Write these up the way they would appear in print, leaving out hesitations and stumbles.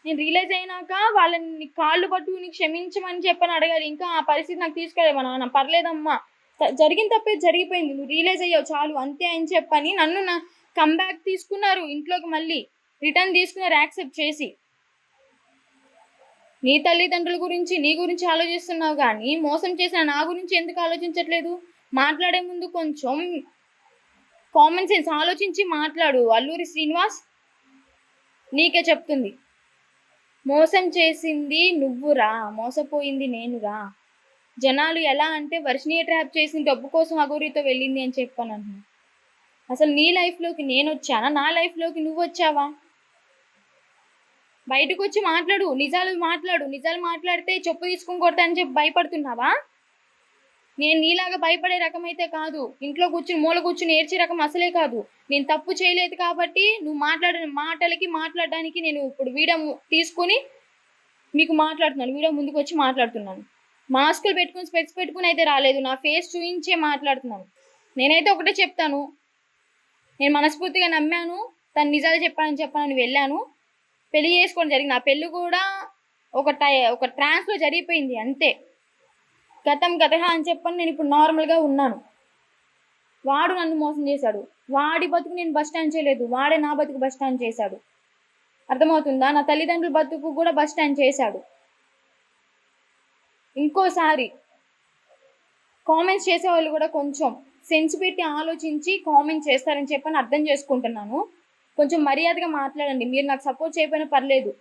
నేను రియలైజ్ అయినాక వాళ్ళని కాళ్ళు పట్టుకుని క్షమించమని చెప్పని అడగాలి. ఇంకా ఆ పరిస్థితి నాకు తీసుకెళ్ళాలి మా నాన్న. పర్లేదమ్మా, జరిగిన తప్పే జరిగిపోయింది, నువ్వు రియలైజ్ అయ్యావు చాలు అంతే అని చెప్పని నన్ను నా కమ్బ్యాక్ తీసుకున్నారు ఇంట్లోకి, మళ్ళీ రిటర్న్ తీసుకున్నారు యాక్సెప్ట్ చేసి. నీ తల్లిదండ్రుల గురించి నీ గురించి ఆలోచిస్తున్నావు కానీ మోసం చేసిన నా గురించి ఎందుకు ఆలోచించట్లేదు? మాట్లాడే ముందు కొంచెం కామన్ సెన్స్ ఆలోచించి మాట్లాడు. అల్లూరి శ్రీనివాస్ నీకే చెప్తుంది. మోసం చేసింది నువ్వురా, మోసపోయింది నేనురా. జనాలు ఎలా అంటే వర్షిణియే ట్రాప్ చేసిన డబ్బు కోసం అఘోరితో వెళ్ళింది అని చెప్పాను అంటున్నా. అసలు నీ లైఫ్లోకి నేను వచ్చానా, నా లైఫ్లోకి నువ్వు వచ్చావా? బయటకు వచ్చి మాట్లాడు, నిజాలు మాట్లాడు. నిజాలు మాట్లాడితే చెప్పు తీసుకుని కొడతా అని చెప్పి భయపడుతున్నావా? నేను నీలాగా భయపడే రకం అయితే కాదు, ఇంట్లో కూర్చుని మూల కూర్చుని ఏడ్చే రకం అసలే కాదు. నేను తప్పు చేయలేదు కాబట్టి నువ్వు మాట్లాడిన మాటలకి మాట్లాడడానికి నేను ఇప్పుడు వీడియో తీసుకుని మీకు మాట్లాడుతున్నాను, వీడియో ముందుకు వచ్చి మాట్లాడుతున్నాను. మాస్కులు పెట్టుకుని స్పెక్స్ పెట్టుకుని అయితే రాలేదు, నా ఫేస్ చూయించే మాట్లాడుతున్నాను. నేనైతే ఒకటే చెప్తాను, నేను మనస్ఫూర్తిగా నమ్మాను, తను నిజాలు చెప్పానని వెళ్ళాను. పెళ్లి చేసుకోవడం జరిగింది. ఆ పెళ్ళి కూడా ఒక ట్రాన్స్లో జరిగిపోయింది అంతే. గతం గతహ అని చెప్పని నేను ఇప్పుడు నార్మల్గా ఉన్నాను. వాడు నన్ను మోసం చేశాడు, వాడి బతుకు నేను బస్ స్టాండ్ చేయలేదు, వాడే నా బతుకు బస్ స్టాండ్ చేశాడు. అర్థమవుతుందా? నా తల్లిదండ్రుల బతుకు కూడా బస్ స్టాండ్ చేశాడు. ఇంకోసారి కామెంట్స్ చేసేవాళ్ళు కూడా కొంచెం సెన్స్ పెట్టి ఆలోచించి కామెంట్ చేస్తారని చెప్పని అర్థం చేసుకుంటున్నాను. కొంచెం మర్యాదగా మాట్లాడండి. మీరు నాకు సపోర్ట్ చేయకపోయినా పర్లేదు,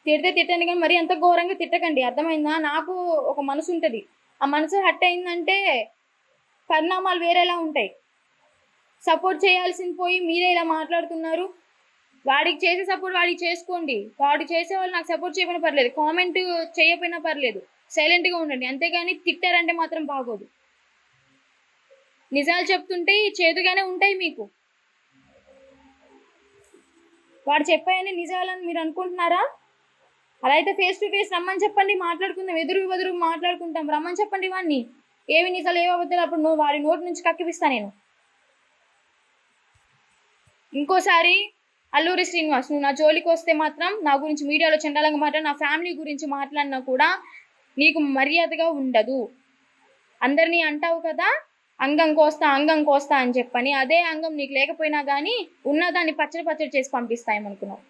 తిడితే తిట్టండి కానీ మరీ అంత ఘోరంగా తిట్టకండి. అర్థమైందా? నాకు ఒక మనసు ఉంటుంది, ఆ మనసు హట్ అయిందంటే పరిణామాలు వేరేలా ఉంటాయి. సపోర్ట్ చేయాల్సింది పోయి మీరే ఇలా మాట్లాడుతున్నారు. వాడికి చేసే సపోర్ట్ వాడికి చేసుకోండి, వాడు చేసేవాళ్ళు నాకు సపోర్ట్ చేయకపోయినా పర్లేదు, కామెంట్ చేయకపోయినా పర్లేదు, సైలెంట్గా ఉండండి. అంతేగాని తిట్టారంటే మాత్రం బాగోదు. నిజాలు చెప్తుంటే చేదుగానే ఉంటాయి మీకు. వాడు చెప్పాయని నిజాలని మీరు అనుకుంటున్నారా? అలా అయితే ఫేస్ టు ఫేస్ రమ్మని చెప్పండి, మాట్లాడుకుందాం, ఎదురు మాట్లాడుకుంటాం. రమ్మని చెప్పండి వాడిని, ఏవి నిజాలు ఏవి అబద్ధాలు అప్పుడు వాడి నోటి నుంచి కక్కిపిస్తా నేను. ఇంకోసారి అల్లూరి శ్రీనివాస్ నువ్వు నా జోలికి వస్తే మాత్రం నా గురించి మీడియాలో చండాలంగా మాట్లాడి నా ఫ్యామిలీ గురించి మాట్లాడినా కూడా నీకు మర్యాదగా ఉండదు. అందరినీ అంటావు కదా అంగం కోస్తా అని చెప్పని, అదే అంగం నీకు లేకపోయినా కానీ ఉన్నదాన్ని పచ్చడి చేసి పంపిస్తాయేమనుకున్నావు.